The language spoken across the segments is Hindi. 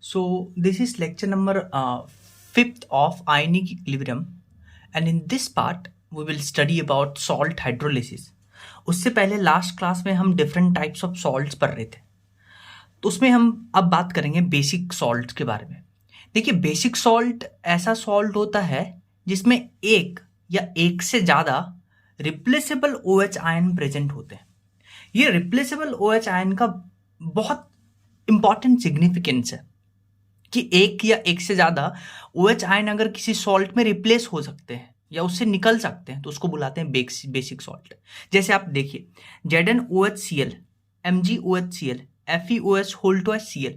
So this is lecture number 5th of ionic equilibrium, and in this part we will study about salt hydrolysis. उससे पहले लास्ट क्लास में हम डिफरेंट टाइप्स ऑफ सॉल्ट्स पढ़ रहे थे, तो उसमें हम अब बात करेंगे बेसिक सॉल्ट्स के बारे में। देखिए, बेसिक सॉल्ट ऐसा सॉल्ट होता है जिसमें एक या एक से ज़्यादा रिप्लेसेबल OH आयन प्रेजेंट होते हैं। ये रिप्लेसेबल OH आयन का बहुत इंपॉर्टेंट सिग्निफिकेंस है कि एक या एक से ज़्यादा OH आयन अगर किसी सॉल्ट में रिप्लेस हो सकते हैं या उससे निकल सकते हैं तो उसको बुलाते हैं बेसिक सॉल्ट। जैसे आप देखिए, ZnOHCl, MgOHCl, FeOH whole twice Cl।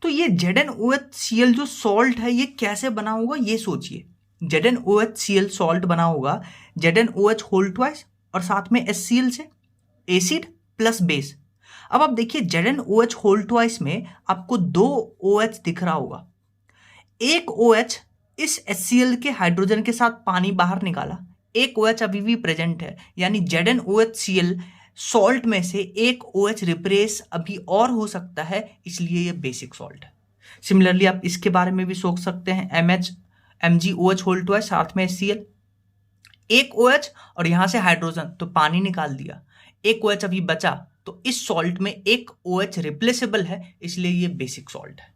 तो ये ZnOHCl जो सॉल्ट है ये कैसे बना होगा ये सोचिए। ZnOHCl सॉल्ट बना होगा ZnOH होल ट्वाइस और साथ में HCl से, एसिड प्लस बेस। अब आप देखिए, ZnOH होल ट्वाइस में आपको दो OH दिख रहा होगा। एक OH इस HCl के हाइड्रोजन के साथ पानी बाहर निकाला, एक OH अभी भी प्रेजेंट है, यानी ZnOHCl सॉल्ट में से एक OH रिप्लेस अभी और हो सकता है, इसलिए ये बेसिक सॉल्ट है। सिमिलरली आप इसके बारे में भी सोच सकते हैं, MgOH होल ट्वाइस साथ में HCl, एक OH और यहां से हाइड्रोजन तो पानी निकाल दिया, एक OH अभी बचा, तो इस सॉल्ट में एक OH रिप्लेसेबल है, इसलिए ये बेसिक सॉल्ट है।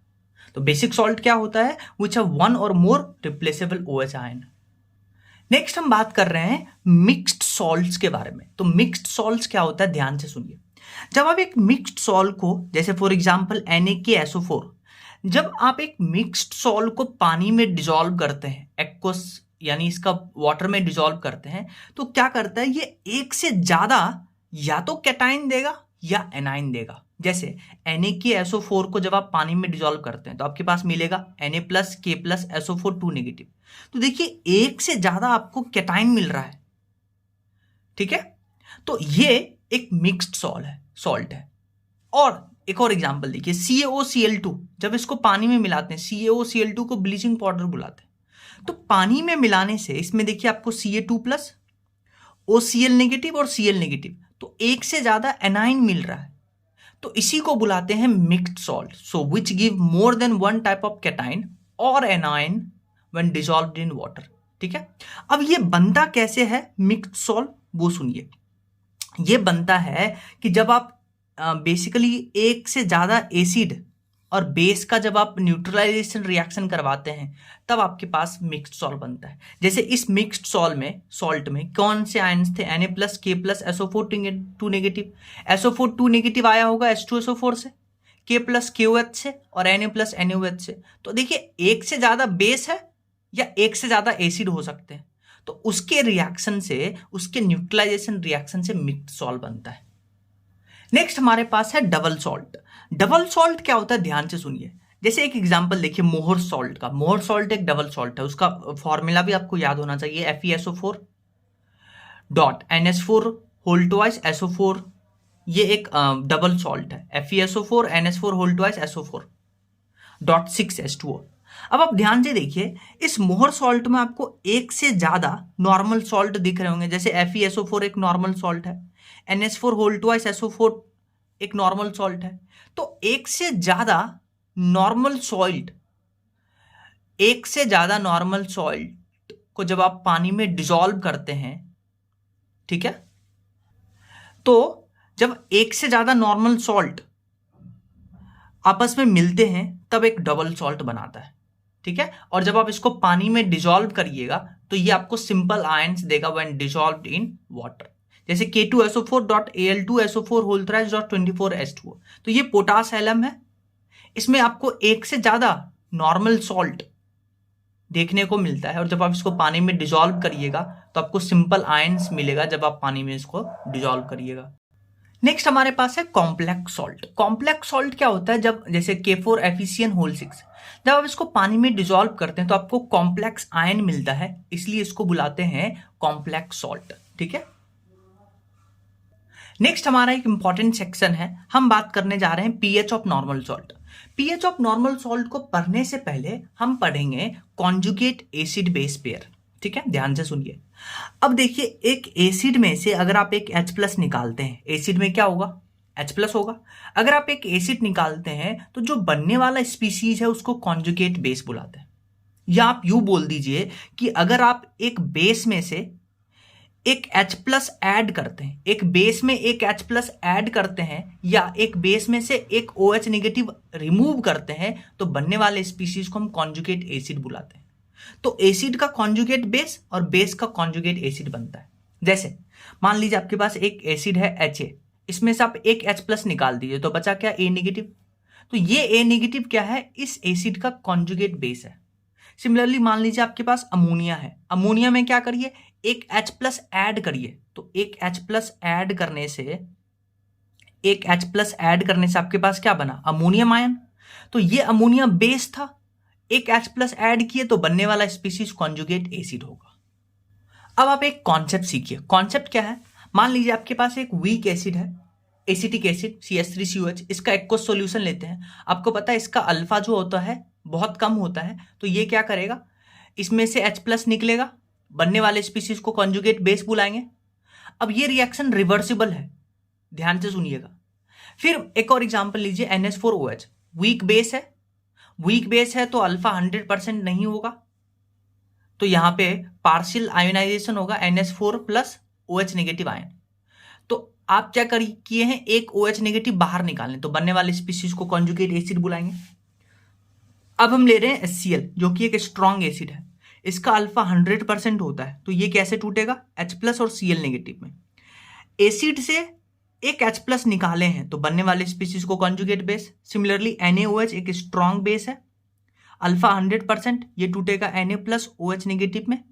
तो बेसिक सॉल्ट क्या होता है? विच हैव वन और मोर रिप्लेसेबल OH आयन। नेक्स्ट हम बात कर रहे हैं मिक्स्ड सॉल्ट्स के बारे में। तो मिक्स्ड सॉल्ट्स क्या होता है, ध्यान से सुनिए। जब आप एक मिक्स्ड सॉल्ट को, जैसे फॉर एग्जांपल NaKSO4, जब आप एक मिक्स्ड सॉल्ट को पानी में डिसॉल्व करते हैं, एक्वस यानी इसका वाटर में डिसॉल्व करते हैं, तो क्या करता है, ये एक से ज्यादा या तो कैटाइन देगा या एनाइन देगा। जैसे NaKSO4 को जब आप पानी में डिसॉल्व करते हैं तो आपके पास मिलेगा Na+K+SO4 2 नेगेटिव। तो देखिए, एक से ज्यादा आपको कैटाइन मिल रहा है, ठीक है। तो ये एक मिक्स्ड सॉल्ट है। और एक और एग्जांपल देखिए, CaOCl2, जब इसको पानी में मिलाते हैं, CaOCl2 को ब्लीचिंग पाउडर बुलाते हैं। तो पानी में मिलाने से इसमें देखिए आपको Ca2+, OCl नेगेटिव और Cl नेगेटिव, तो एक से ज्यादा एनाइन मिल रहा है, तो इसी को बुलाते हैं mixed salt. So which give more than one type of cation और anion when dissolved in water, ठीक है। अब ये बनता कैसे है मिक्स्ड सॉल्ट, वो सुनिए। ये बनता है कि जब आप बेसिकली एक से ज्यादा एसिड और बेस का जब आप न्यूट्रलाइजेशन रिएक्शन करवाते हैं तब आपके पास मिक्स्ड सॉल्ट बनता है। जैसे इस मिक्स्ड सॉल्ट में कौन से आयन्स थे? Na+K+SO4 2 नेगेटिव, SO4 2 नेगेटिव आया होगा H2SO4 से, K+KOH से और Na+NaOH से। तो देखिए, एक से ज्यादा बेस है या एक से ज्यादा एसिड हो सकते हैं, तो उसके रिएक्शन से, उसके न्यूट्रलाइजेशन रिएक्शन से मिक्स्ड सॉल्ट बनता है। नेक्स्ट हमारे पास है डबल सॉल्ट। डबल सॉल्ट क्या होता है, ध्यान से सुनिए। जैसे एक एग्जांपल देखिए मोहर सॉल्ट का। मोहर सॉल्ट एक डबल सॉल्ट है, उसका फॉर्मूला भी आपको याद होना चाहिए, FeSO4 dot NH4 whole twice SO4। ये एक डबल सॉल्ट है, FeSO4 NH4 whole twice SO4 dot 6H2O। अब आप ध्यान से देखिए, इस मोहर सॉल्ट में आपको एक से ज्यादा नॉर्मल सॉल्ट दिख रहे होंगे। जैसे FeSO4 एक नॉर्मल सॉल्ट है, NH4 होल ट्वाइस SO4 एक नॉर्मल सॉल्ट है। तो एक से ज्यादा नॉर्मल सॉल्ट को जब आप पानी में डिसॉल्व करते हैं, ठीक है, तो जब एक से ज्यादा नॉर्मल सॉल्ट आपस में मिलते हैं तब एक डबल सॉल्ट बनाता है, ठीक है। और जब आप इसको पानी में डिसॉल्व करिएगा तो ये आपको सिंपल आयंस देगा व्हेन डिसॉल्व्ड इन वाटर। जैसे K2SO4 dot Al2SO4 whole twice dot 24H2O। तो ये पोटास एलम है, इसमें आपको एक से ज्यादा नॉर्मल सॉल्ट देखने को मिलता है, और जब आप इसको पानी में डिसॉल्व करिएगा तो आपको सिंपल आयंस मिलेगा जब आप पानी में इसको डिसॉल्व करिएगा। नेक्स्ट हमारे पास है कॉम्प्लेक्स सॉल्ट। कॉम्प्लेक्स सॉल्ट क्या होता है, जब जैसे K4FeCN होल 6, जब आप इसको पानी में डिसॉल्व करते हैं तो आपको कॉम्प्लेक्स आयन मिलता है, इसलिए इसको बुलाते हैं कॉम्प्लेक्स सॉल्ट, ठीक है। नेक्स्ट हमारा एक इंपॉर्टेंट सेक्शन है, हम बात करने जा रहे हैं pH of normal salt. pH of normal salt को पढ़ने से पहले हम पढ़ेंगे कॉन्जुगेट एसिड बेस पेयर, ठीक है। ध्यान से सुनिए। अब देखिए, एक एसिड में से अगर आप एक H+ निकालते हैं, एसिड में क्या होगा, H प्लस होगा। अगर आप एक एसिड निकालते हैं तो जो बनने वाला स्पीसीज है उसको कॉन्जुगेट बेस बुलाते हैं। या आप यूं बोल दीजिए कि अगर आप एक बेस में से एक H प्लस ऐड करते हैं, एक बेस में एक H प्लस ऐड करते हैं, या एक बेस में से एक OH नेगेटिव रिमूव करते हैं, तो बनने वाले स्पीसीज को हम कॉन्जुगेट एसिड बुलाते हैं। तो एसिड का कॉन्जुगेट बेस और बेस का कॉन्जुगेट एसिड बनता है। जैसे मान लीजिए आपके पास एक एसिड है HA, इसमें से आप एक H प्लस निकाल दीजिए तो बचा क्या, A नेगेटिव। तो ये A नेगेटिव क्या है, इस एसिड का कॉन्जुगेट बेस है। सिमिलरली मान लीजिए आपके पास अमोनिया है, अमोनिया में क्या करिए, एक H प्लस ऐड करिए। तो एक H प्लस ऐड करने से, एक H प्लस ऐड करने से आपके पास क्या बना, अमोनियम आयन। तो ये अमोनिया बेस था, एक H प्लस ऐड किए तो बनने वाला स्पीसीज कॉन्जुगेट एसिड होगा। अब आप एक कॉन्सेप्ट सीखिए। कॉन्सेप्ट क्या है, मान लीजिए आपके पास एक वीक एसिड है, एसिटिक एसिड CH3COH, इसका एक्वस सॉल्यूशन लेते हैं। आपको पता है इसका अल्फा जो होता है बहुत कम होता है, तो ये क्या करेगा, इसमें से H प्लस निकलेगा, बनने वाले स्पीसीज को कॉन्जुगेट बेस बुलाएंगे। अब ये रिएक्शन रिवर्सिबल है, ध्यान से सुनिएगा। फिर एक और एग्जांपल लीजिए, NH4OH, वीक बेस है, वीक बेस है तो अल्फा 100% नहीं होगा, तो यहां पे पार्शियल आयोनाइजेशन होगा, NH4 plus OH negative ion. तो आप क्या किए हैं, एक OH नेगेटिव बाहर निकालें तो बनने वाले स्पीसीज को कॉन्जुगेट एसिड बुलाएंगे। अब हम ले रहे हैं HCl, जो कि एक स्ट्रॉन्ग एसिड है, इसका अल्फा 100% होता है, तो ये कैसे टूटेगा, H प्लस और Cl नेगेटिव में। एसिड से एक H प्लस निकाले हैं तो बनने वाले स्पीसीज को कॉन्जुगेट बेस। सिमिलरली NaOH एक स्ट्रॉन्ग बेस है, अल्फा 100%, ये टूटेगा Na प्लस OH नेगेटिव में।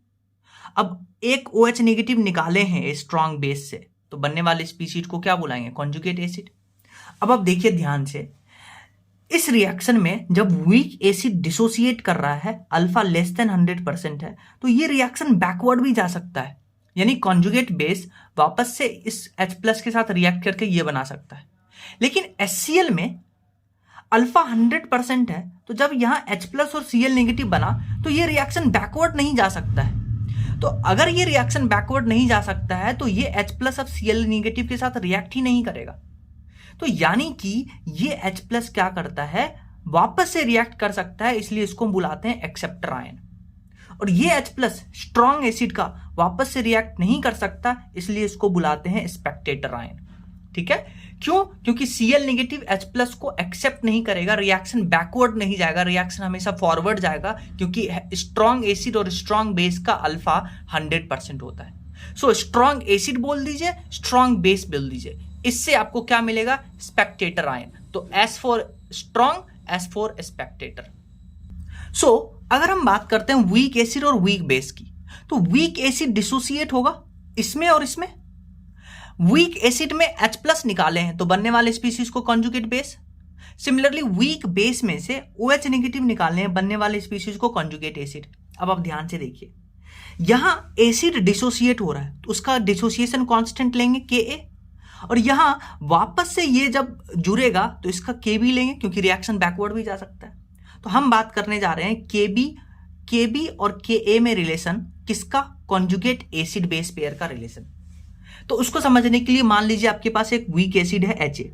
अब एक OH नेगेटिव निकाले हैं स्ट्रॉन्ग बेस से, तो बनने वाले स्पीसीज को क्या बुलाएंगे, कॉन्जुगेट एसिड। अब आप देखिए ध्यान से, इस रिएक्शन में जब वीक एसिड डिसोसिएट कर रहा है, अल्फा लेस देन 100% है, तो ये रिएक्शन बैकवर्ड भी जा सकता है, यानी कॉन्जुगेट बेस वापस से इस H प्लस के साथ रिएक्ट करके ये बना सकता है। लेकिन HCl में अल्फा 100% है, तो जब यहां H प्लस और Cl नेगेटिव बना तो ये रिएक्शन बैकवर्ड नहीं जा सकता है। तो अगर ये रिएक्शन बैकवर्ड नहीं जा सकता है तो ये H प्लस अब Cl नेगेटिव के साथ रिएक्ट ही नहीं करेगा। तो यानी कि ये H प्लस क्या करता है, वापस से रिएक्ट कर सकता है, इसलिए इसको बुलाते हैं एक्सेप्टर आयन। और ये H प्लस स्ट्रॉन्ग एसिड का वापस से रिएक्ट नहीं कर सकता, इसलिए इसको बुलाते हैं स्पेक्टेटर आयन। ठीक है, क्यों, क्योंकि Cl नेगेटिव H प्लस को एक्सेप्ट नहीं करेगा, रिएक्शन बैकवर्ड नहीं जाएगा, रिएक्शन हमेशा फॉरवर्ड जाएगा, क्योंकि स्ट्रॉन्ग एसिड और स्ट्रॉन्ग बेस का अल्फा 100% होता है। सो स्ट्रॉन्ग एसिड बोल दीजिए, स्ट्रॉन्ग बेस बोल दीजिए, इससे आपको क्या मिलेगा, स्पेक्टेटर आयन। तो S for strong, S for spectator. So अगर हम बात करते हैं वीक एसिड और वीक बेस की, तो वीक एसिड डिसोसिएट होगा इसमें और इसमें। वीक एसिड में H प्लस निकाले हैं तो बनने वाले स्पीसीज को conjugate base. Similarly weak base में से OH नेगेटिव निकाले हैं, बनने वाले स्पीसीज को कॉन्जुगेट एसिड। अब आप ध्यान से देखिए, यहां एसिड डिसोसिएट हो रहा है तो उसका डिसोसिएशन कांस्टेंट लेंगे Ka, और यहां वापस से ये जब जुड़ेगा तो इसका Kb लेंगे, क्योंकि रिएक्शन बैकवर्ड भी जा सकता है। तो हम बात करने जा रहे हैं Kb और Ka में रिलेशन किसका, कॉन्जुगेट एसिड बेस पेयर का रिलेशन। तो उसको समझने के लिए मान लीजिए आपके पास एक वीक एसिड है Ha,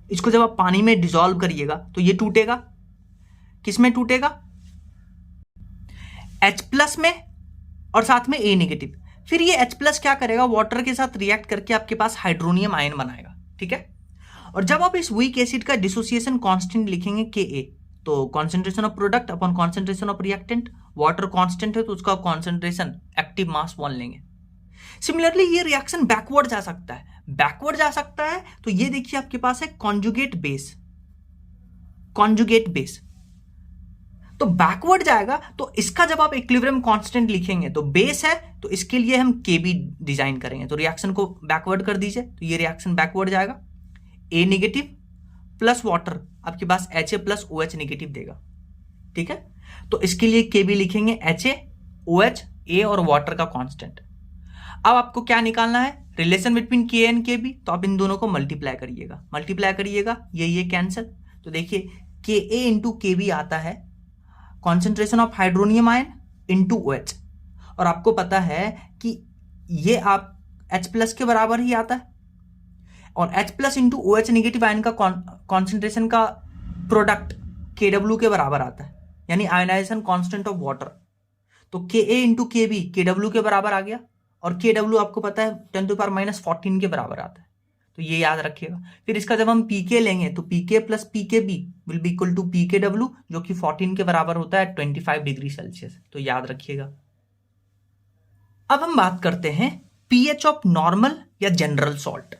इसको जब आप पानी में डिसॉल्व करिएगा तो ये टूटेगा, किसमें टूटेगा, H प्लस में और साथ में A नेगेटिव। फिर ये H प्लस क्या करेगा, वाटर के साथ रिएक्ट करके आपके पास हाइड्रोनियम आयन बनाएगा। ठीक है, और जब आप इस वीक एसिड का डिसोसिएशन कांस्टेंट लिखेंगे Ka, तो concentration of product upon concentration of reactant, water constant है तो उसका कॉन्सेंट्रेशन एक्टिव मास 1 लेंगे। सिमिलरली ये रिएक्शन बैकवर्ड जा सकता है, बैकवर्ड जा सकता है, तो ये देखिए आपके पास है कॉन्जुगेट बेस, कॉन्जुगेट बेस तो बैकवर्ड जाएगा। तो इसका जब आप इक्विलिब्रियम कांस्टेंट लिखेंगे तो बेस है, तो इसके लिए हम Kb डिजाइन करेंगे, तो रिएक्शन को बैकवर्ड कर दीजिए, तो ये रिएक्शन बैकवर्ड जाएगा, A नेगेटिव प्लस वाटर आपके पास Ha प्लस OH नेगेटिव देगा। ठीक है, तो इसके लिए Kb लिखेंगे Ha, OH, A और वाटर का कांस्टेंट। अब आपको क्या निकालना है, relation between Ka and Kb, तो आप इन दोनों को मल्टीप्लाई करिएगा, ये कैंसिल। तो देखिए Ka इंटू Kb आता है concentration of hydronium ion into OH, और आपको पता है कि ये आप H प्लस के बराबर ही आता है। और H plus into O H negative ion का कॉन्सेंट्रेशन का प्रोडक्ट KW के बराबर आता है, यानी आयनाइजेशन कांस्टेंट ऑफ वाटर। तो Ka into K B KW के बराबर आ गया, और KW आपको पता है 10⁻⁻14 के बराबर आता है, तो ये याद रखिएगा। फिर इसका जब हम पीके लेंगे तो pK plus pK b will be equal to PKW, जो कि 14 के बराबर होता है 25 डिग्री सेल्सियस, तो याद रखिएगा। अब हम बात करते हैं पीएच ऑफ नॉर्मल या जनरल सॉल्ट।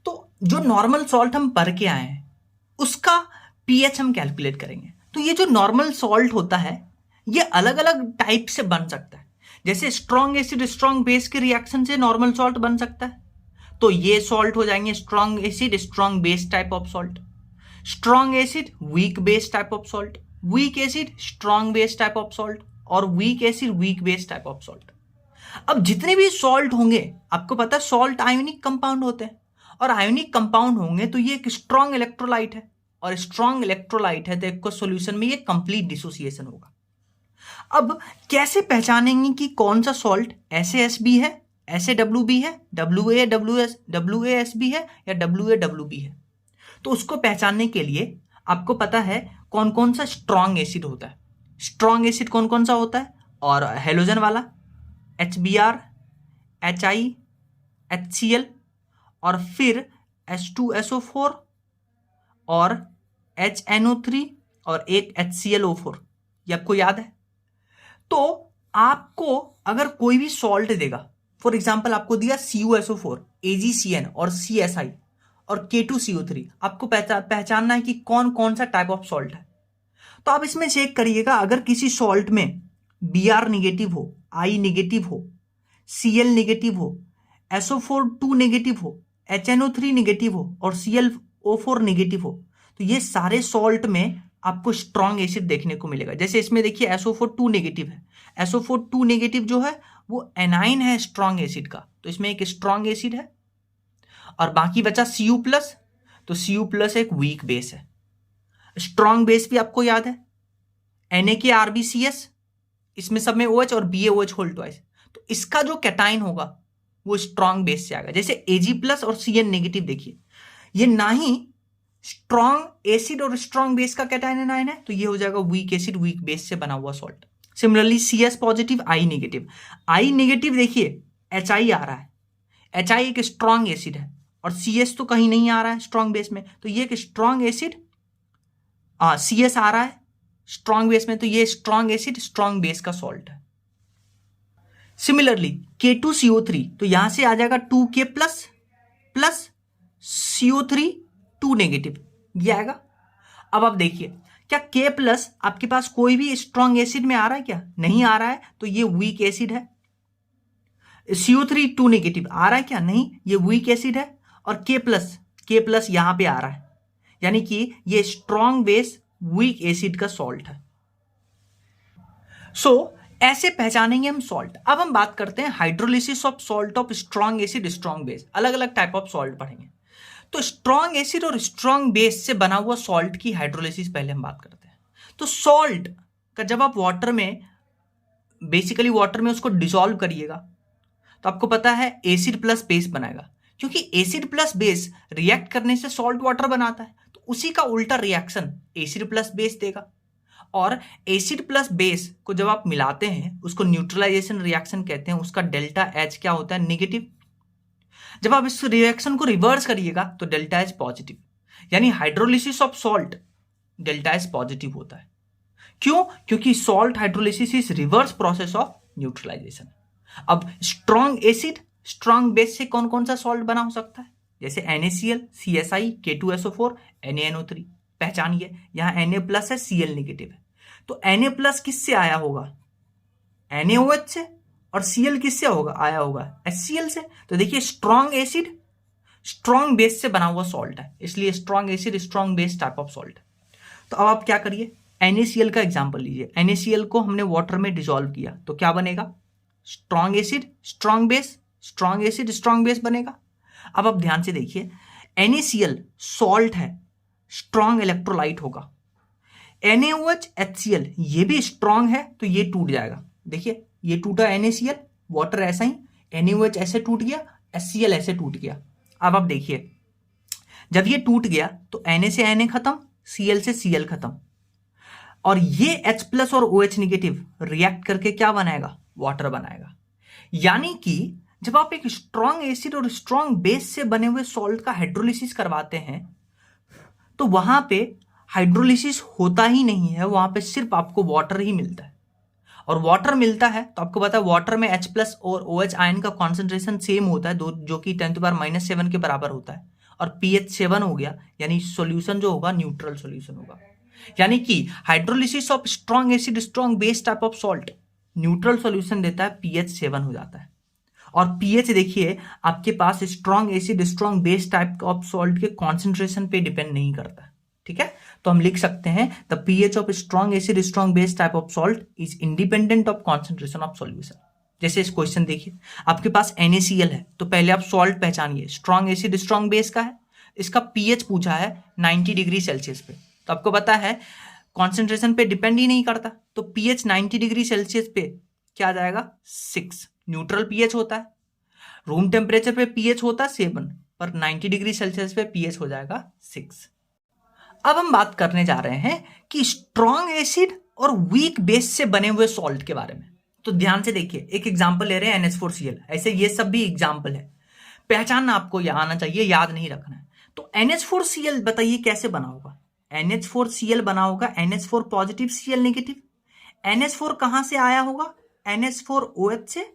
तो जो नॉर्मल सॉल्ट हम पढ़ के आए हैं उसका पीएच हम कैलकुलेट करेंगे। तो ये जो नॉर्मल सॉल्ट होता है ये अलग अलग टाइप से बन सकता है। जैसे स्ट्रॉन्ग एसिड स्ट्रॉन्ग बेस के रिएक्शन से नॉर्मल सॉल्ट बन सकता है, तो ये सॉल्ट हो जाएंगे strong acid strong base type of salt. Strong acid weak base type of salt, weak acid strong base type of salt, और weak acid weak base type of salt. अब जितने भी सॉल्ट होंगे, आपको पता है सॉल्ट आयोनिक कंपाउंड होते हैं, और आयोनिक कंपाउंड होंगे तो ये एक स्ट्रॉन्ग इलेक्ट्रोलाइट है, और स्ट्रॉन्ग इलेक्ट्रोलाइट है तो एक सॉल्यूशन में ये कंप्लीट डिसोसिएशन होगा। अब कैसे पहचानेंगे कि कौन सा सॉल्ट SaSb है, SaWb है, WaSb है या WaWb है? तो उसको पहचानने के लिए आपको पता है कौन कौन सा स्ट्रॉन्ग एसिड होता है। स्ट्रॉन्ग एसिड कौन कौन सा होता है, और हेलोजन वाला HBr, HI, HCl, और फिर H2SO4 और HNO3 और एक HClO4, ये आपको याद है। तो आपको अगर कोई भी सॉल्ट देगा, फॉर एग्जांपल आपको दिया CuSO4, AgCN और CSI और K2CO3, आपको पहचानना है कि कौन कौन सा टाइप ऑफ सॉल्ट है। तो आप इसमें चेक करिएगा, अगर किसी सॉल्ट में Br नेगेटिव हो, I नेगेटिव हो, Cl नेगेटिव हो, SO4 2 नेगेटिव हो, HNO3 नेगेटिव हो और ClO4 नेगेटिव हो, तो ये सारे सॉल्ट में आपको स्ट्रॉन्ग एसिड देखने को मिलेगा। जैसे इसमें देखिए SO4 2 नेगेटिव है, SO4 2 नेगेटिव जो है वो एनाइन है स्ट्रॉन्ग एसिड का, तो इसमें एक स्ट्रॉन्ग एसिड है। और बाकी बचा Cu प्लस, तो Cu प्लस एक वीक बेस है। स्ट्रॉन्ग बेस भी आपको याद है NaKRbCS, इसमें सब में OH और BaOH होल ट्वाइस, तो इसका जो कैटाइन होगा वो स्ट्रॉन्ग बेस से आएगा। जैसे Ag प्लस और Cn नेगेटिव, देखिए ये ना ही स्ट्रॉन्ग एसिड और स्ट्रॉन्ग बेस का कैटाइन एनाइन है, तो ये हो जाएगा वीक एसिड वीक बेस से बना हुआ salt. Similarly CS positive I negative, I negative देखिए HI आ रहा है, HI एक स्ट्रॉन्ग एसिड है, और CS तो कहीं नहीं आ रहा है स्ट्रॉन्ग बेस में, तो ये एक स्ट्रॉन्ग एसिड, CS आ रहा है स्ट्रॉन्ग बेस में, तो ये स्ट्रॉन्ग एसिड स्ट्रॉन्ग बेस का सॉल्ट है। सिमिलरली K2CO3, तो यहां से आ जाएगा 2K plus plus CO3 2 negative, ये आएगा। अब आप देखिए क्या K प्लस आपके पास कोई भी स्ट्रॉन्ग एसिड में आ रहा है क्या? नहीं आ रहा है, तो ये वीक एसिड है। CO3 2 नेगेटिव आ रहा है क्या? नहीं, ये वीक एसिड है। और K प्लस यहां पे आ रहा है, यानी कि ये स्ट्रॉन्ग बेस वीक एसिड का सॉल्ट है। ऐसे पहचानेंगे हम सॉल्ट। अब हम बात करते हैं hydrolysis of salt of strong acid strong base. अलग अलग टाइप ऑफ सॉल्ट पढ़ेंगे। तो स्ट्रॉन्ग एसिड और स्ट्रॉन्ग बेस से बना हुआ सॉल्ट की हाइड्रोलिसिस पहले हम बात करते हैं। तो सॉल्ट का जब आप वाटर में, बेसिकली वाटर में उसको डिसॉल्व करिएगा, तो आपको पता है एसिड प्लस बेस बनाएगा, क्योंकि एसिड प्लस बेस रिएक्ट करने से सॉल्ट वाटर बनाता है। तो उसी का उल्टा रिएक्शन एसिड प्लस बेस देगा, और एसिड प्लस बेस को जब आप मिलाते हैं उसको न्यूट्रलाइजेशन रिएक्शन कहते हैं। उसका डेल्टा एच क्या होता है? नेगेटिव। जब आप इस रिएक्शन को रिवर्स करिएगा तो डेल्टा एच पॉजिटिव, यानी hydrolysis of salt delta H positive होता है। क्यों? क्योंकि salt hydrolysis is reverse process of neutralization. अब स्ट्रॉन्ग एसिड स्ट्रॉन्ग बेस से कौन कौन सा सॉल्ट बना हो सकता है? जैसे NaCl, CSI, K2SO4, NaNO3। पहचानिए, यहां Na प्लस है, Cl नेगेटिव है, तो Na प्लस किससे आया होगा? NaOH से। और Cl किससे होगा? आया होगा HCl से। तो देखिए स्ट्रॉन्ग एसिड स्ट्रॉन्ग बेस से बना हुआ सॉल्ट है, इसलिए strong acid strong base type of salt है। तो अब आप क्या करिए, NaCl का एग्जांपल लीजिए। NaCl को हमने वाटर में डिसॉल्व किया तो क्या बनेगा? Strong acid strong base, strong acid strong base बनेगा। अब आप ध्यान से देखिए, NaCl सॉल्ट है, स्ट्रॉन्ग इलेक्ट्रोलाइट होगा। NaOH HCl ये भी स्ट्रॉन्ग है, तो ये टूट जाएगा। देखिए ये टूटा NaCl, वाटर ऐसा ही, NaOH ऐसे टूट गया, HCl ऐसे टूट गया। अब आप देखिए जब ये टूट गया तो Na से Na खत्म, Cl से Cl खत्म, और ये H प्लस और OH नेगेटिव रिएक्ट करके क्या बनाएगा? वाटर बनाएगा। यानी कि जब आप एक स्ट्रॉन्ग एसिड और स्ट्रॉन्ग बेस से बने हुए सॉल्ट का हाइड्रोलिसिस करवाते हैं तो वहां पे हाइड्रोलिसिस होता ही नहीं है, वहां पे सिर्फ आपको वाटर ही मिलता है। और वाटर मिलता है तो आपको पता है वाटर में H प्लस और OH आयन का कॉन्सेंट्रेशन सेम होता है, जो कि 10⁻⁻7 के बराबर होता है, और pH 7 हो गया, यानी सॉल्यूशन जो होगा न्यूट्रल सॉल्यूशन होगा। यानी कि hydrolysis of strong acid strong base type of salt neutral solution देता है, pH 7 हो जाता है। और pH देखिए आपके पास strong acid strong base type of salt के कॉन्सेंट्रेशन पे डिपेंड नहीं करता। ठीक है, तो हम लिख सकते हैं the pH of strong acid strong base type of salt is independent of concentration of solution. जैसे इस क्वेश्चन देखिए, आपके पास NaCl है, तो पहले आप सॉल्ट पहचानिए, स्ट्रॉन्ग एसिड स्ट्रॉन्ग बेस का है, इसका pH पूछा है 90 डिग्री सेल्सियस पे, तो आपको पता है कॉन्सेंट्रेशन पे डिपेंड ही नहीं करता, तो pH 90 डिग्री सेल्सियस पे क्या आ जाएगा? 6। न्यूट्रल pH होता है, रूम टेम्परेचर पे pH होता है 7, पर 90 डिग्री सेल्सियस पे pH हो जाएगा 6। अब हम बात करने जा रहे हैं कि स्ट्रॉन्ग एसिड और वीक बेस से बने हुए सॉल्ट के बारे में। तो ध्यान से देखिए, एक एग्जांपल ले रहे हैं NH4Cl, ऐसे ये सब भी एग्जांपल है, पहचानना आपको आना चाहिए, याद नहीं रखना है। तो NH4Cl बताइए कैसे बना होगा? NH4Cl बना होगा NH4 positive Cl negative. NH4 कहां से आया होगा? NH4OH से,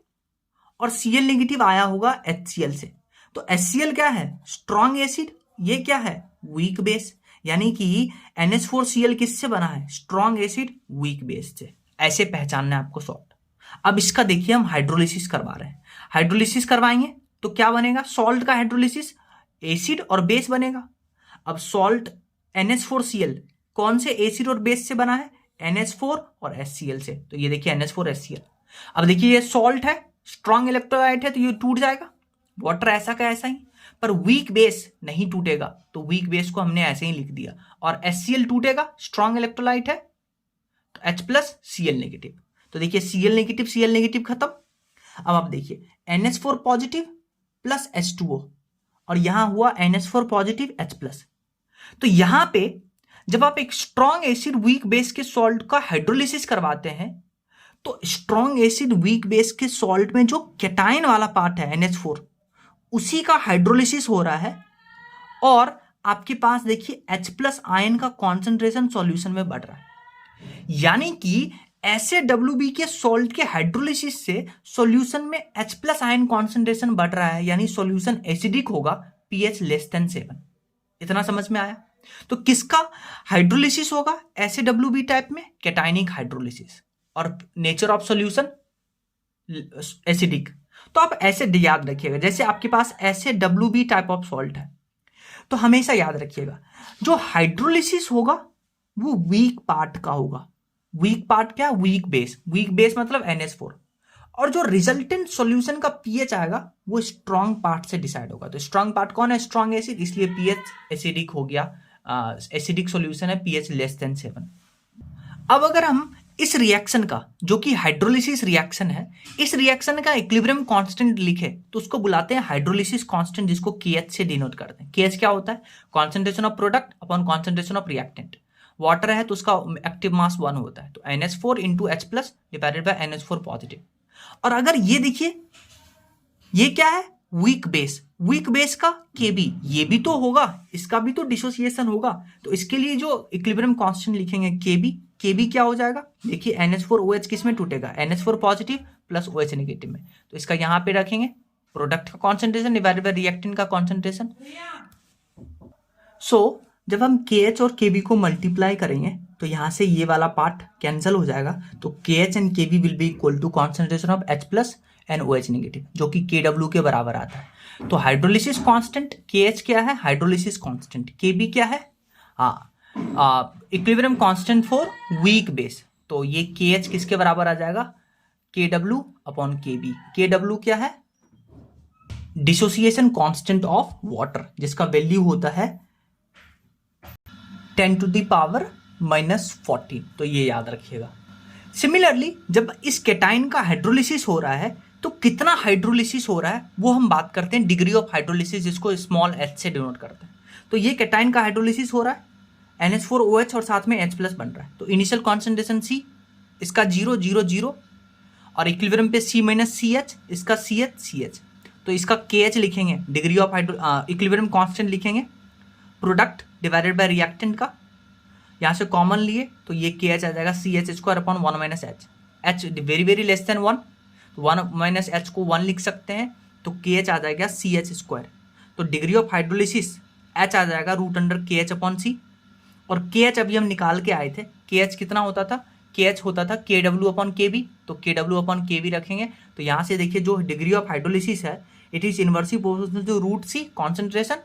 और Cl नेगेटिव आया होगा HCl से। तो HCl क्या है? स्ट्रॉन्ग एसिड, ये क्या है? Weak base. यानी कि NH4Cl किससे बना है? स्ट्रॉन्ग एसिड वीक बेस से। ऐसे पहचानना है आपको सॉल्ट। अब इसका देखिए हम हाइड्रोलिसिस करवा रहे हैं, हाइड्रोलिसिस करवाएंगे तो क्या बनेगा? सॉल्ट का हाइड्रोलिसिस एसिड और बेस बनेगा। अब सॉल्ट NH4Cl कौन से एसिड और बेस से बना है? NH4 और HCl से। तो ये देखिए NH4 HCl। अब देखिए ये सॉल्ट है, स्ट्रॉन्ग इलेक्ट्रोलाइट है, तो ये टूट जाएगा, वाटर ऐसा का ऐसा ही, पर वीक बेस नहीं टूटेगा, तो वीक बेस को हमने ऐसे ही लिख दिया। और HCl टूटेगा, स्ट्रॉन्ग इलेक्ट्रोलाइट है, तो H प्लस Cl नेगेटिव। तो देखिए Cl नेगेटिव खत्म। अब आप देखिए NH4 पॉजिटिव प्लस H2O, और यहां हुआ NH4 पॉजिटिव H प्लस। तो यहां पे जब आप एक स्ट्रॉन्ग एसिड वीक बेस के सॉल्ट का हाइड्रोलिसिस करवाते हैं तो स्ट्रॉन्ग एसिड वीक बेस के सॉल्ट में जो कैटायन वाला पार्ट है NH4, उसी का हाइड्रोलिसिस हो रहा है, और आपके पास देखिए H प्लस आयन का कॉन्सेंट्रेशन सॉल्यूशन में बढ़ रहा है। यानी कि ऐसे WB के सॉल्ट के हाइड्रोलिसिस से सॉल्यूशन में H प्लस आयन कॉन्सेंट्रेशन बढ़ रहा है, यानी सॉल्यूशन एसिडिक होगा, pH <7। इतना समझ में आया? तो किसका हाइड्रोलिसिस होगा ऐसे WB टाइप में? Cationic hydrolysis. और नेचर ऑफ सॉल्यूशन एसिडिक। तो आप ऐसे याद रखिएगा, जैसे आपके पास ऐसे WB टाइप ऑफ सॉल्ट है, तो हमेशा याद रखिएगा जो हाइड्रोलिसिस होगा वो वीक पार्ट का होगा। वीक पार्ट क्या? Weak base. वीक बेस मतलब NH4। और जो रिजल्टेंट सॉल्यूशन का pH आएगा वो स्ट्रॉन्ग पार्ट से डिसाइड होगा। तो स्ट्रॉन्ग पार्ट कौन है? स्ट्रॉन्ग एसिड, इसलिए pH एसिडिक हो गया, एसिडिक सॉल्यूशन है, pH <7। अब अगर हम इस रिएक्शन का, जो कि हाइड्रोलिसिस रिएक्शन है, इस रिएक्शन का इक्विलिब्रियम कांस्टेंट लिखे तो उसको बुलाते हैं हाइड्रोलिसिस कांस्टेंट, जिसको KH से डिनोट करते हैं। KH क्या होता है? Concentration of product upon concentration of reactant. Water है तो उसका एक्टिव मास 1 होता है, तो NH4 into H plus divided by NH4 positive. और अगर ये देखिए, ये क्या है? Weak base. वीक बेस का Kb, ये भी तो होगा, इसका भी तो डिसोसिएशन होगा, तो इसके लिए जो इक्विलिब्रियम कांस्टेंट लिखेंगे Kb क्या हो जाएगा? देखिए NH4OH किस में टूटेगा? NH4 positive plus OH negative में, तो इसका यहां पे रखेंगे प्रोडक्ट का कॉन्सेंट्रेशन डिवाइडेड बाय रिएक्टेंट का कॉन्सेंट्रेशन। सो जब हम KH और Kb को मल्टीप्लाई करेंगे तो यहां से ये वाला पार्ट कैंसिल हो जाएगा, तो KH and Kb will be equal to concentration of H plus and OH negative, जो कि KW के बराबर आता है। तो हाइड्रोलिसिस कांस्टेंट KH क्या है? Hydrolysis constant. Kb क्या है? Equilibrium constant for weak base, तो ये KH किसके बराबर आ जाएगा? KW upon Kb। KW क्या है? डिसोसिएशन कांस्टेंट ऑफ वाटर, जिसका वैल्यू होता है 10⁻⁻14। तो ये याद रखिएगा। सिमिलरली जब इस कैटायन का हाइड्रोलिसिस हो रहा है तो कितना हाइड्रोलिसिस हो रहा है वो हम बात करते हैं डिग्री ऑफ हाइड्रोलिसिस, जिसको स्मॉल h से डिनोट करते हैं। तो ये कैटाइन का हाइड्रोलिसिस हो रहा है, NH4OH और साथ में H प्लस बन रहा है। तो इनिशियल कॉन्सेंट्रेशन C, इसका 0 0 0 और इक्विलिब्रियम पे C माइनस CH, इसका CH CH। तो इसका KH लिखेंगे, डिग्री ऑफ इक्विलिब्रियम कांस्टेंट लिखेंगे, प्रोडक्ट डिवाइडेड बाय रिएक्टेंट का, यहाँ से कॉमन लिए तो ये KH आ जाएगा CH square upon 1 minus H। H very very less than 1, तो 1 माइनस H को 1 लिख सकते हैं, तो KH आ जाएगा CH स्क्वायर। तो डिग्री ऑफ हाइड्रोलिसिस H आ जाएगा root under KH upon C, और KH अभी हम निकाल के आए थे, KH कितना होता था, KH होता था KW अपॉन KB, तो KW अपॉन KB रखेंगे। तो यहाँ से देखिए जो डिग्री ऑफ हाइड्रोलिसिस है, it is inversely proportional to root C concentration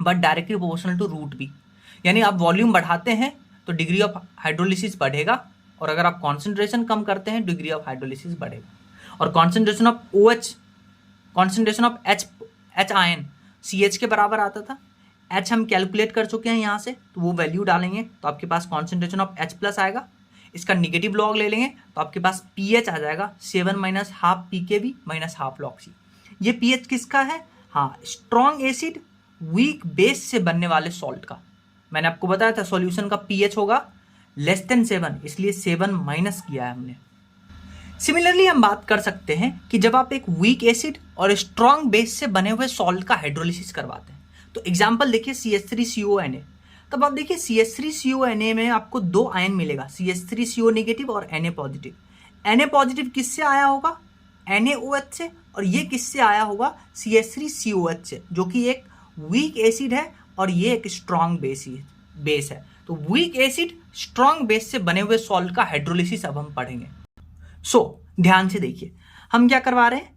but directly proportional to root B। यानी आप वॉल्यूम बढ़ाते हैं तो डिग्री ऑफ हाइड्रोलिसिस बढ़ेगा, और अगर आप कॉन्सेंट्रेशन कम करते हैं डिग्री ऑफ हाइड्रोलिसिस बढ़ेगा। और concentration of OH, concentration of H ion CH के बराबर आता था। H हम कैलकुलेट कर चुके हैं यहाँ से, तो वो वैल्यू डालेंगे तो आपके पास कॉन्सेंट्रेशन ऑफ H प्लस आएगा। इसका निगेटिव लॉग ले लेंगे तो आपके पास pH आ जाएगा 7 minus half pKb minus half log C। ये pH किसका है, हाँ, स्ट्रॉन्ग एसिड वीक बेस से बनने वाले सॉल्ट का। मैंने आपको बताया था सॉल्यूशन का pH होगा लेस देन 7, इसलिए 7 माइनस किया है हमने। सिमिलरली हम बात कर सकते हैं कि जब आप एक वीक एसिड और स्ट्रॉन्ग बेस से बने हुए सॉल्ट का हाइड्रोलिसिस करवाते हैं, तो एग्जांपल देखिए CH3CONA। तब आप देखिए CH3CONA में आपको 2 आयन मिलेगा, CH3CO नेगेटिव और Na पॉजिटिव। Na पॉजिटिव किससे आया होगा, NaOH से, और ये किससे आया होगा, CH3COH से, जो कि एक वीक एसिड है और ये एक स्ट्रॉन्ग बेस है। तो वीक एसिड स्ट्रॉन्ग बेस से बने हुए सॉल्ट का हाइड्रोलिसिस अब हम पढ़ेंगे। ध्यान से देखिए, हम क्या करवा रहे हैं,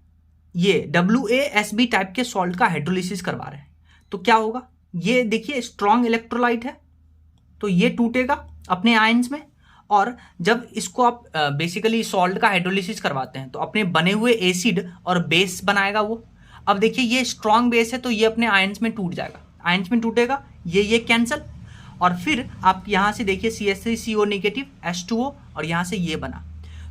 ये WaSb टाइप के सॉल्ट का हाइड्रोलिसिस करवा रहे हैं। तो क्या होगा, ये देखिए स्ट्रॉन्ग इलेक्ट्रोलाइट है, तो ये टूटेगा अपने आयंस में, और जब इसको आप बेसिकली सॉल्ट का हाइड्रोलिसिस करवाते हैं तो अपने बने हुए एसिड और बेस बनाएगा वो। अब देखिए ये स्ट्रॉन्ग बेस है तो ये अपने आयंस में टूट जाएगा, आयंस में टूटेगा, ये कैंसल, और फिर आप यहाँ से देखिए CH3CO नेगेटिव H2O, और यहाँ से ये बना।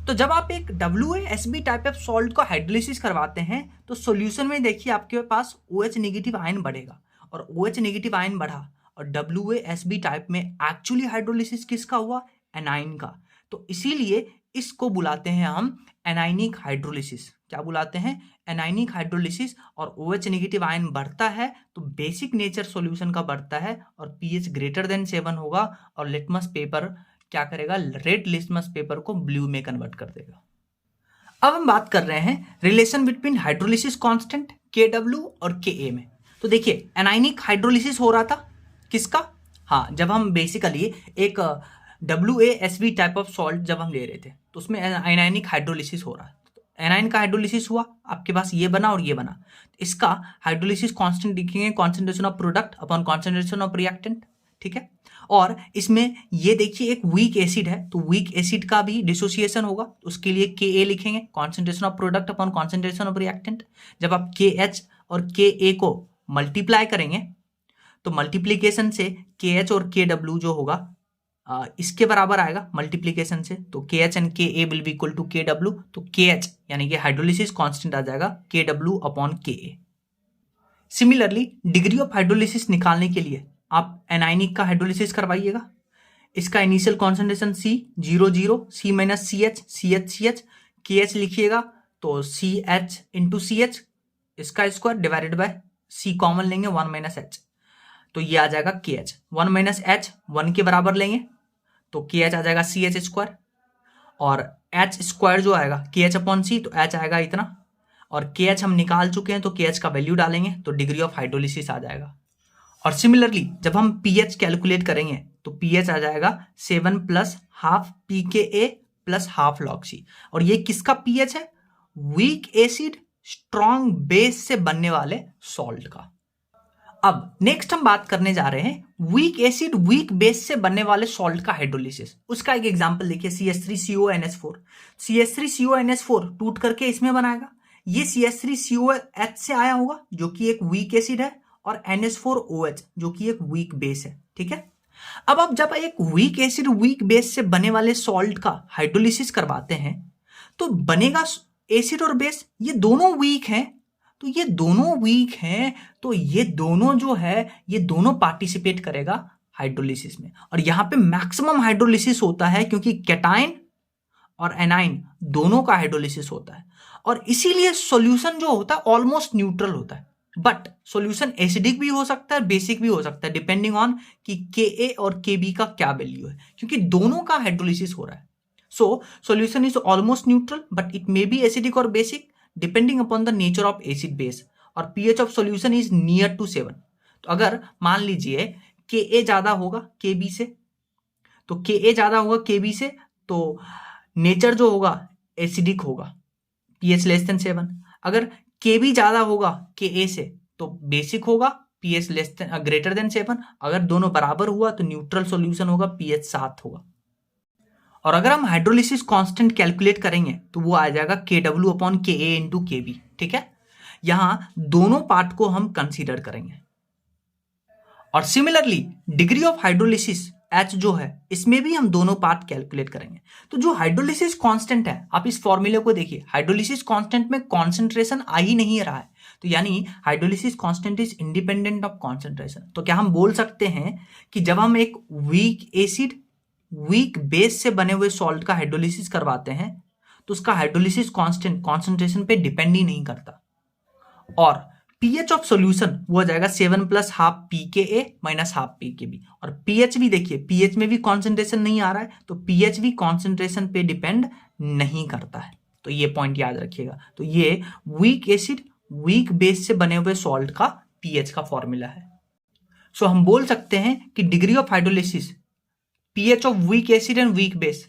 तो जब आप एक WaSb टाइप ऑफ सॉल्ट को हाइड्रोलिसिस करवाते हैं तो सॉल्यूशन में देखिए आपके पास OH नेगेटिव आयन बढ़ेगा, और OH नेगेटिव आयन बढ़ा, और WaSb टाइप में एक्चुअली हाइड्रोलिसिस किसका हुआ, एनाइन का। तो इसीलिए इसको बुलाते हैं हम एनाइनिक हाइड्रोलिसिस। क्या बुलाते हैं, एनाइनिक हाइड्रोलिसिस। और OH नेगेटिव आयन बढ़ता है तो बेसिक नेचर सॉल्यूशन का बढ़ता है, और pH ग्रेटर देन 7 होगा, और लिटमस पेपर क्या करेगा, रेड लिटमस पेपर को ब्लू में कन्वर्ट कर देगा। अब हम बात कर रहे हैं relation between hydrolysis constant Kw और Ka में। तो देखिए एनाइनिक हाइड्रोलिसिस हो रहा था किसका, हाँ, जब हम बेसिकली एक WaSb टाइप ऑफ सॉल्ट जब हम ले रहे थे तो उसमें एनाइनिक हाइड्रोलिसिस हो रहा है। एनाइन का हाइड्रोलिसिस हुआ, आपके पास ये बना और ये बना, इसका हाइड्रोलिसिस कांस्टेंट लिखेंगे concentration of product upon concentration of reactant, ठीक है। और इसमें ये देखिए एक वीक एसिड है, तो वीक एसिड का भी डिसोसिएशन होगा, उसके लिए Ka लिखेंगे concentration of product upon concentration of reactant. जब आप KH और Ka को मल्टीप्लाई करेंगे तो मल्टीप्लीकेशन से KH और KW जो होगा इसके बराबर आएगा मल्टीप्लीकेशन से, तो KH and Ka will be equal to KW। तो KH यानी कि हाइड्रोलिसिस कांस्टेंट आ जाएगा KW upon Ka। Similarly degree of hydrolysis निकालने के लिए आप एनाइनिक का हाइड्रोलिसिस करवाइएगा। इसका initial concentration C 0 0 C minus CH KH लिखिएगा, तो CH इंटू CH इसका square divided by C common लेंगे 1 माइनस H, तो ये आ जाएगा KH। 1 माइनस H 1 के बराबर लेंगे तो KH आ जाएगा CH स्क्वायर, और H स्क्वायर जो आएगा KH अपॉन C, तो H आएगा इतना, और KH हम निकाल चुके हैं तो KH का वैल्यू डालेंगे तो डिग्री ऑफ हाइड्रोलिसिस आ जाएगा। और सिमिलरली जब हम pH कैलकुलेट करेंगे तो pH आ जाएगा 7 plus half pKa plus half log C, और ये किसका pH है, वीक एसिड स्ट्रॉन्ग बेस से बनने वाले सॉल्ट का। अब नेक्स्ट हम बात करने जा रहे हैं वीक एसिड वीक बेस से बनने वाले सॉल्ट का हाइड्रोलिसिस। उसका एक एग्जांपल देखिए CH3CONH4। CH3CONH4 टूट करके इसमें बनाएगा, ये CH3COH से आया होगा जो कि एक वीक एसिड है, और NH4OH जो कि एक वीक बेस है, ठीक है। अब आप जब एक वीक एसिड वीक बेस से बने वाले सॉल्ट का हाइड्रोलिसिस करवाते हैं तो बनेगा एसिड और बेस, ये दोनों वीक हैं, तो ये दोनों वीक हैं, तो ये दोनों जो है ये दोनों पार्टिसिपेट करेगा हाइड्रोलिसिस में। और यहाँ पे मैक्सिमम हाइड्रोलिसिस होता है क्योंकि कैटाइन और एनाइन दोनों का हाइड्रोलिसिस होता है, और इसीलिए सॉल्यूशन जो होता है ऑलमोस्ट न्यूट्रल होता है। बट सॉल्यूशन एसिडिक भी हो सकता है, बेसिक भी हो सकता है, डिपेंडिंग ऑन कि Ka और Kb का क्या वैल्यू है, क्योंकि दोनों का हाइड्रोलिसिस हो रहा है। So solution is almost neutral but it may be acidic और basic depending upon the nature of acid base, और pH of solution is near to 7। तो अगर मान लीजिए Ka ज्यादा होगा Kb से, तो Ka ज्यादा होगा Kb से, तो नेचर जो होगा एसिडिक होगा, pH लेस देन 7। अगर Kb ज्यादा होगा Ka से तो बेसिक होगा, pH less than greater than 7। अगर दोनों बराबर हुआ तो न्यूट्रल सॉल्यूशन होगा, pH 7 होगा। और अगर हम हाइड्रोलिसिस कांस्टेंट कैलकुलेट करेंगे तो वो आ जाएगा Kw upon Ka into Kb। ठीक है, यहां दोनों पार्ट को हम कंसीडर करेंगे। और similarly degree of hydrolysis H जो है इसमें भी हम दोनों पार्ट कैलकुलेट करेंगे। तो जो हाइड्रोलिसिस कांस्टेंट है, आप इस फॉर्मूले को देखिए, हाइड्रोलिसिस कांस्टेंट में कॉन्सेंट्रेशन आ ही नहीं रहा है, तो यानी hydrolysis constant is independent of concentration. तो क्या हम बोल सकते हैं कि जब हम एक वीक एसिड वीक बेस से बने हुए सॉल्ट का हाइड्रोलिसिस करवाते हैं तो उसका हाइड्रोलिसिस कांस्टेंट कॉन्सेंट्रेशन पे डिपेंड ही नहीं करता। और pH ऑफ सॉल्यूशन वो आ जाएगा 7 plus half pKa minus half pKb। और pH भी देखिए, pH में भी कॉन्सेंट्रेशन नहीं आ रहा है, तो pH भी कॉन्सेंट्रेशन पे डिपेंड नहीं करता है। तो ये पॉइंट याद रखिएगा। तो ये वीक एसिड वीक बेस से बने हुए सॉल्ट का pH का फॉर्मूला है। सो हम बोल सकते हैं कि degree of hydrolysis pH of weak acid and week base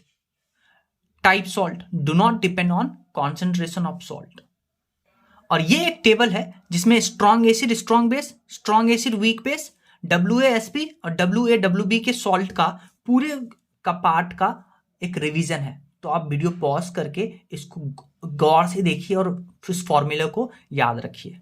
type salt do not depend on concentration of salt. और ये एक टेबल है जिसमें strong acid strong base, strong acid weak base, WaSP और WaWb के सॉल्ट का पूरे का पार्ट का एक रिवीजन है। तो आप वीडियो पॉज करके इसको गौर से देखिए और इस फॉर्मूले को याद रखिए।